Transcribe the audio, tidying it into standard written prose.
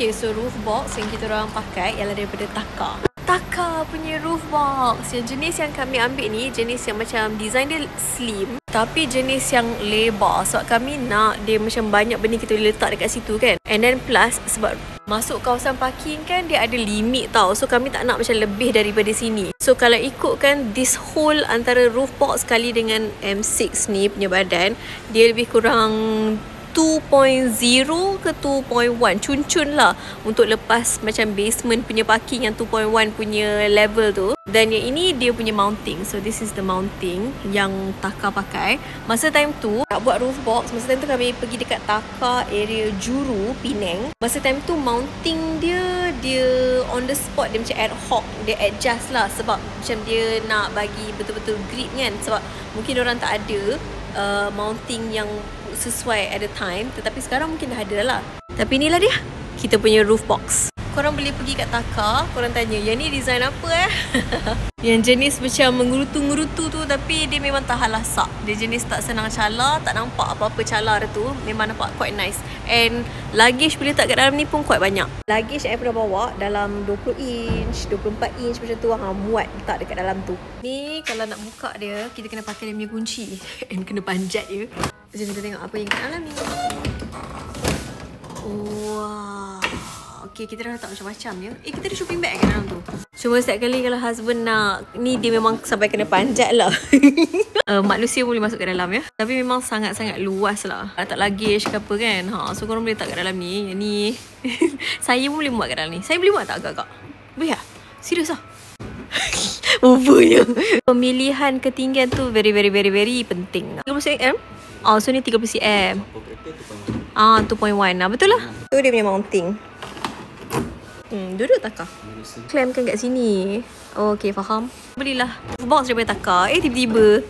Okay, so roof box yang kita orang pakai ialah daripada Taka. Taka punya roof box. Yang jenis yang kami ambil ni jenis yang macam design dia slim, tapi jenis yang lebar. Sebab kami nak dia macam banyak benda kita boleh letak dekat situ kan. And then plus sebab masuk kawasan parking kan dia ada limit tau. So kami tak nak macam lebih daripada sini. So kalau ikutkan this whole antara roof box kali dengan M6 ni punya badan, dia lebih kurang 2.0 ke 2.1, cun-cun lah untuk lepas macam basement punya parking yang 2.1 punya level tu. Dan yang ini dia punya mounting. So this is the mounting yang Taka pakai. Masa time tu nak buat roof box, masa time tu kami pergi dekat Taka area Juru, Penang. Masa time tu mounting dia on the spot, dia macam ad hoc, dia adjust lah sebab macam dia nak bagi betul-betul grip kan. Sebab mungkin orang tak ada mounting yang sesuai at the time, tetapi sekarang mungkin dah ada lah. Tapi inilah dia kita punya roof box. Korang boleh pergi kat Taka, korang tanya yang ni design apa yang jenis macam mengerutu-ngerutu tu, tapi dia memang tahan lasak. Dia jenis tak senang calar, tak nampak apa-apa calar tu. Memang nampak quite nice. And luggage boleh letak kat dalam ni pun quite banyak. Luggage yang I pernah bawa dalam 20 inch, 24 inch macam tu, muat letak dekat dalam tu. Ni kalau nak buka dia, kita kena pakai dia punya kunci and kena panjat dia. Jom kita tengok apa yang kat dalam ni. Wow. Okay, kita dah letak macam-macam ya. Kita ada shopping bag kat dalam tu. Cuma setiap kali kalau husband nak, ni dia memang sampai kena panjat lah. Manusia boleh masuk ke dalam ya. Tapi memang sangat-sangat luas lah. Letak luggage ke apa kan. So korang boleh letak kat dalam ni. Yang ni saya pun boleh muat kat dalam ni. Saya boleh muat tak agak-agak? Boleh tak? Serius lah? Rupanya pemilihan ketinggian tu very penting. 30 cm? So ni 30 cm. 2.1 betul lah. Tu dia punya mounting. Duduk Taka. Clampkan kat sini. Okay, faham. Belilah box daripada Taka. Tiba-tiba